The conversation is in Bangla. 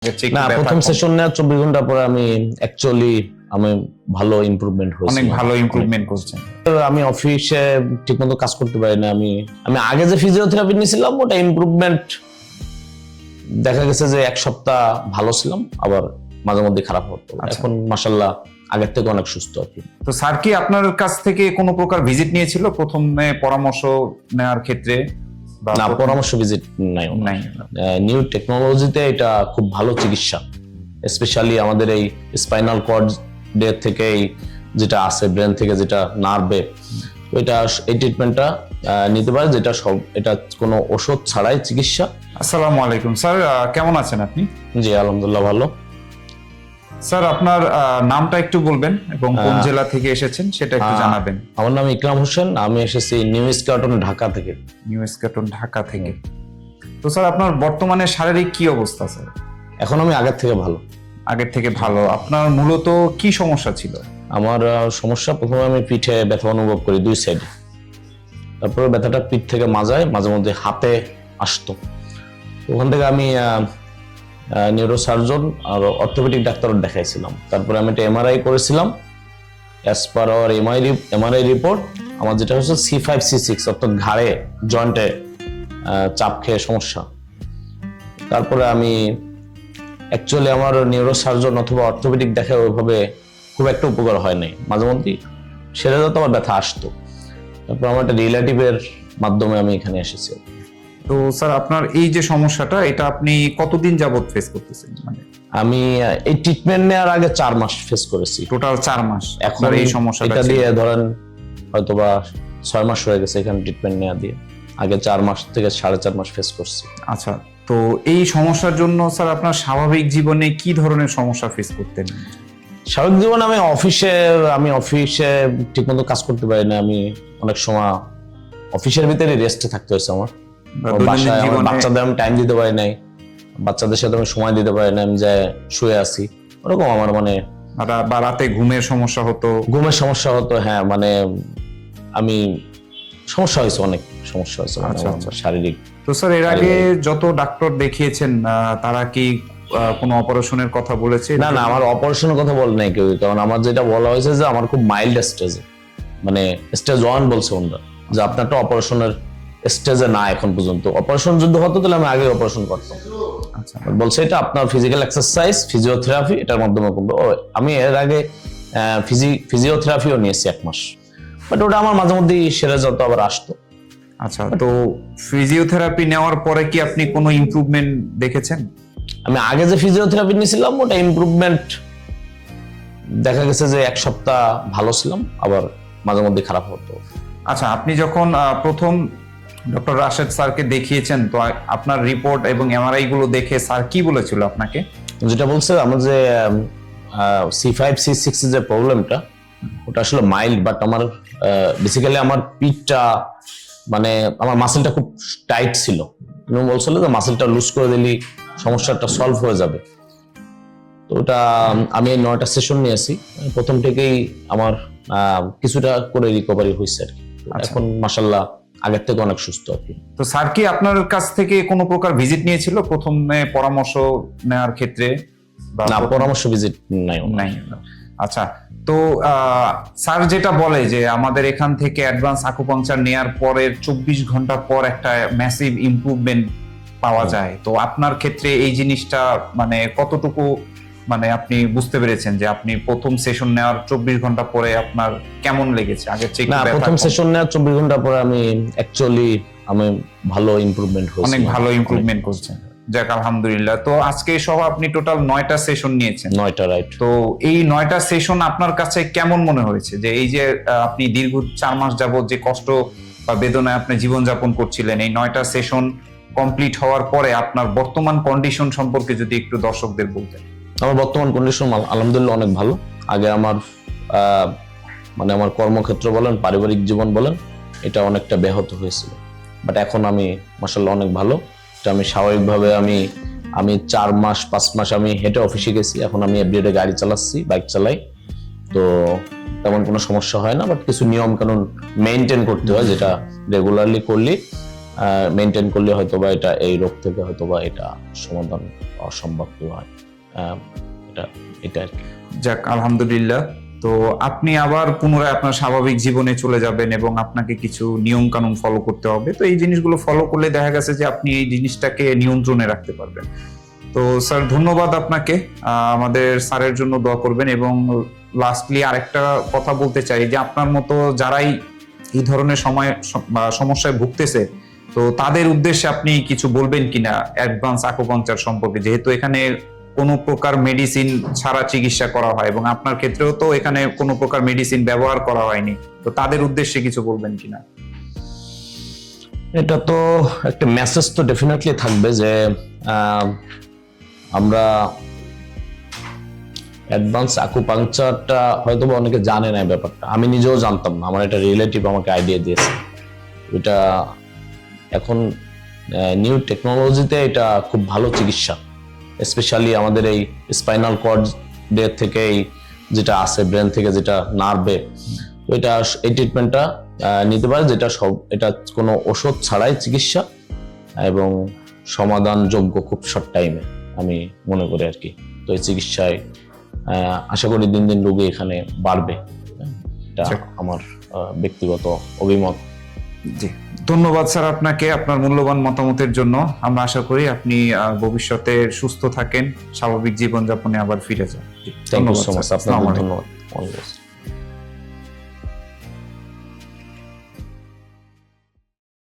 আগের চেয়ে না, প্রথম সেশন নেওয়ার 24 ঘন্টা পরে আমি অ্যাকচুয়ালি আমি ভালো ইমপ্রুভমেন্ট হয়েছে, অনেক ভালো ইমপ্রুভমেন্ট করছেন। আমি অফিসে ঠিকমতো কাজ করতে পারি না। আমি আগে যে ফিজিওথেরাপি নিয়েছিলাম ওটা ইমপ্রুভমেন্ট দেখা গেছে যে এক সপ্তাহ ভালো ছিলাম, আবার মাঝে মধ্যে খারাপ হতো। এখন মাশাআল্লাহ আগের থেকে অনেক সুস্থ আর কি। তো স্যার কি আপনার কাছ থেকে কোনো প্রকার ভিজিট নিয়েছিল প্রথমে পরামর্শ নেওয়ার ক্ষেত্রে? না, পরামর্শ ভিজিট নাই। নিউ টেকনোলজিতে এটা খুব ভালো চিকিৎসা, স্পেশালি আমাদের এই স্পাইনাল কর্ড এর থেকে যেটা আছে ব্রেন থেকে যেটা নার্ভে, এটা এই ট্রিটমেন্টটা নিতে পারে, যেটা সব এটা কোনো ওষুধ ছাড়াই চিকিৎসা। আসসালামু আলাইকুম স্যার, কেমন আছেন আপনি? জি আলহামদুলিল্লাহ ভালো। স্যার আপনার নামটা একটু বলবেন এবং কোন জেলা থেকে এসেছেন সেটা একটু জানাবেন। আমার নাম ইকরাম হোসেন, আমি এসেছি নিউ ইস্কাটন ঢাকা থেকে। নিউ ইস্কাটন ঢাকা থেকে। তো স্যার আপনার বর্তমানে শারীরিক কি অবস্থা স্যার? এখন আমি আগের থেকে ভালো। আগের থেকে ভালো। আপনার মূলত কি সমস্যা ছিল? আমার সমস্যা, প্রথমে আমি পিঠে ব্যথা অনুভব করি দুই সাইডে, তারপরে ব্যথাটা পিঠ থেকে মাজায়, মাঝে মধ্যে হাতে আসতো। ওখান থেকে আমি নিউরোসার্জন আর অর্থোপেডিক ডাক্তার দেখাইছিলাম। তারপরে আমি একটা এমআরআই করেছিলাম। As per our MRI report আমার যেটা হচ্ছে C5C6 অর্থাৎ ঘাড়ে জয়েন্টে চাপ খেয়ে সমস্যা। তারপরে আমি অ্যাকচুয়ালি আমার নিউরোসার্জন অথবা অর্থোপেডিক দেখায় ওইভাবে খুব একটা উপকার হয় নাই, মাঝে মধ্যেই সেরে যেত, আমার ব্যথা আসতো। তারপর আমার একটা রিলেটিভের মাধ্যমে আমি এখানে এসেছি। তো স্যার আপনার এই যে সমস্যাটা, এটা আপনি কতদিন যাবত ফেস করতেছেন? মানে আমি এই ট্রিটমেন্ট নেওয়ার আগে 4 মাস ফেস করেছি। টোটাল 4 মাস এখন এই সমস্যাটা এটা দিয়ে ধরেন হয়তোবা 6 মাস হয়ে গেছে এখানে ট্রিটমেন্ট নেওয়া দিয়ে। আগে 4 মাস থেকে 4.5 মাস ফেস করছি। আচ্ছা, তো এই সমস্যার জন্য স্যার আপনার স্বাভাবিক জীবনে কি ধরনের সমস্যা ফেস করতেন? স্বাভাবিক জীবনে আমি অফিসে ঠিকমতো কাজ করতে পারি না। আমি অনেক সময় অফিসের ভিতরে রেস্টে থাকতে হয়েছে আমার। বাসায় আমার বাচ্চাদের আমি টাইম দিতে পারি নাই, বাচ্চাদের সাথে আমি সময় দিতে পারি না, আমি যে শুয়ে আছি ওরকম আমার মানে। বা রাতে ঘুমের সমস্যা হতো? ঘুমের সমস্যা হতো, হ্যাঁ। মানে আমি সমস্যা হয়েছে, অনেক সমস্যা হয়েছে শারীরিক। তো স্যার এর আগে যত ডাক্তার দেখিয়েছেন তারা কি কোনো অপারেশনের কথা বলেছে? না, আমার অপারেশনের কথা বলে নাই কেউ, কারণ আমার যেটা বলা হয়েছে যে আমার খুব মাইল্ড স্টেজে, মানে স্টেজ 1 বলছে ওনারা, যে আপনারটা অপারেশনের স্টেজে না এখন পর্যন্ত। অপারেশন যদি হতো তাহলে আমি আগে অপারেশন করতাম। আচ্ছা, বলছে এটা আপনার ফিজিক্যাল এক্সারসাইজ, ফিজিওথেরাপি এটার মাধ্যমে করবো। আমি এর আগে ফিজিওথেরাপিও নিয়েছি 1 মাস, বাট ওটা আমার মাঝে মধ্যেই সেরে যেত, আবার আসতো। আচ্ছা, তো ফিজিওথেরাপি নেওয়ার পরে কি আপনি কোনো ইমপ্রুভমেন্ট দেখেছেন? আমি আগে যে ফিজিওথেরাপি নিয়েছিলাম ওটা ইমপ্রুভমেন্ট দেখা গেছে যে এক সপ্তাহ ভালো ছিলাম, আবার মাঝে মধ্যে খারাপ হতো। আচ্ছা, আপনি যখন প্রথম ডক্টর রাশেদ স্যারকে দেখিয়েছেন, তো আপনার রিপোর্ট এবং এমআরআই গুলো দেখে স্যার কি বলেছিল আপনাকে? যেটা বলছে আমার যে C5C6 যে প্রবলেমটা, ওটা আসলে মাইল্ড, বাট আমার বেসিক্যালি আমার পিঠটা মানে আমার মাসেলটা খুব টাইট ছিল। উনি বলছিল যে মাসেলটা লুজ করে দিলি সমস্যাটা সলভ হয়ে যাবে। তো ওটা আমি 9টা সেশন নিয়েছি, প্রথম থেকেই আমার কিছুটা করে রিকভারি হয়েছে আর কি। এখন মাশাআল্লাহ আগের থেকে অনেক সুস্থ আর কি। তো স্যার কি আপনার কাছ থেকে কোনো প্রকার ভিজিট নিয়েছিল প্রথমে পরামর্শ নেওয়ার ক্ষেত্রে? না, পরামর্শ ভিজিট নাই। আচ্ছা, তো স্যার যেটা বলে যে আমাদের এখান থেকে অ্যাডভান্স আকুপাংচার নেয়ার পরের 24 ঘন্টা পর একটা ম্যাসিভ ইমপ্রুভমেন্ট পাওয়া যায়, তো আপনার ক্ষেত্রে এই জিনিসটা মানে কতটুকু মানে আপনি বুঝতে পেরেছেন যে আপনি প্রথম সেশন নেওয়ার 24 ঘন্টা পরে আপনার কেমন লেগেছে আগের চেয়ে? না, প্রথম সেশন নেওয়ার 24 ঘন্টা পরে আমি ভালো ইমপ্রুভমেন্ট হয়েছে। অনেক ভালো ইমপ্রুভমেন্ট করছেন, যাক আলহামদুলিল্লাহ। তো আজকে সহ আপনি টোটাল 9টা সেশন নিয়েছেন। 9টা, রাইট। তো এই 9টা সেশন আপনার কাছে কেমন মনে হয়েছে? যে এই যে আপনি দীর্ঘ 4 মাস যাবত যে কষ্ট বা বেদনায় আপনি জীবনযাপন করছিলেন, এই 9টা সেশন কমপ্লিট হওয়ার পরে আপনার বর্তমান কন্ডিশন সম্পর্কে যদি একটু দর্শকদের বলতেন। আমার বর্তমান কন্ডিশন আলহামদুলিল্লাহ অনেক ভালো। আগে আমার মানে আমার কর্মক্ষেত্র বলেন, পারিবারিক জীবন বলেন, এটা অনেকটা ব্যাহত হয়েছিল, বাট এখন আমি মাশাআল্লাহ অনেক ভালো। এটা আমি স্বাভাবিকভাবে আমি 4 মাস 5 মাস আমি হেঁটে অফিসে গেছি, এখন আমি এভরিডে গাড়ি চালাচ্ছি, বাইক চালাই, তো তেমন কোনো সমস্যা হয় না। বাট কিছু নিয়ম কানুন মেনটেন করতে হয়, যেটা রেগুলারলি করলে মেনটেন করলে হয়তোবা এটা এই রোগ থেকে হয়তোবা এটা সমাধান অসম্ভব কি হয়। এটা এটা আর কি। যাক, আলহামদুলিল্লাহ। তো আপনি আবার পুনরায় আপনার স্বাভাবিক জীবনে চলে যাবেন এবং আপনাকে কিছু নিয়ম কানুন ফলো করতে হবে। তো এই জিনিসগুলো ফলো করলে দেখা গেছে যে আপনি এই জিনিসটাকে নিয়ন্ত্রণে রাখতে পারবেন। তো স্যার, ধন্যবাদ আপনাকে। আমাদের স্যারের জন্য দোয়া করবেন। এবং লাস্টলি আরেকটা কথা বলতে চাই যে আপনার মতো যারাই এই ধরনের সমস্যায় ভুগতেছে, তো তাদের উদ্দেশ্যে আপনি কিছু বলবেন কিনা অ্যাডভান্স আকুপাংচার সম্পর্কে, যেহেতু এখানে কোনো প্রকার মেডিসিন ছাড়া চিকিৎসা করা হয় এবং আপনার ক্ষেত্রেও তো এখানে কোনো প্রকার মেডিসিন ব্যবহার করা হয়নি, তো তাদের উদ্দেশ্যে কিছু বলবেন কিনা? এটা তো একটা মেসেজ তো ডেফিনেটলি থাকবে যে আমরা অ্যাডভান্স আকুপাংচারটা হয়তো অনেকে জানে না ব্যাপারটা, আমি নিজেও জানতাম না, আমার একটা রিলেটিভ আমাকে আইডিয়া দিয়েছে। এটা এখন নিউ টেকনোলজিতে এটা খুব ভালো চিকিৎসা, স্পেশালি আমাদের এই স্পাইনাল কর্ড থেকে যেটা আছে ব্রেন থেকে যেটা নার্ভে, তো এটা এই ট্রিটমেন্টটা নিতে পারে, যেটা এটা কোনো ওষুধ ছাড়াই চিকিৎসা এবং সমাধানযোগ্য খুব শর্ট টাইমে আমি মনে করি আর কি। তো এই চিকিৎসায় আশা করি দিন দিন রোগী এখানে বাড়বে, এটা আমার ব্যক্তিগত অভিমত। জি, ধন্যবাদ স্যার আপনাকে আপনার মূল্যবান মতামতের জন্য। আমরা আশা করি আপনি ভবিষ্যতে সুস্থ থাকেন, স্বাভাবিক জীবনযাপনে আবার ফিরে যান। থ্যাংক ইউ সো মাচ, আপনাকে ধন্যবাদ।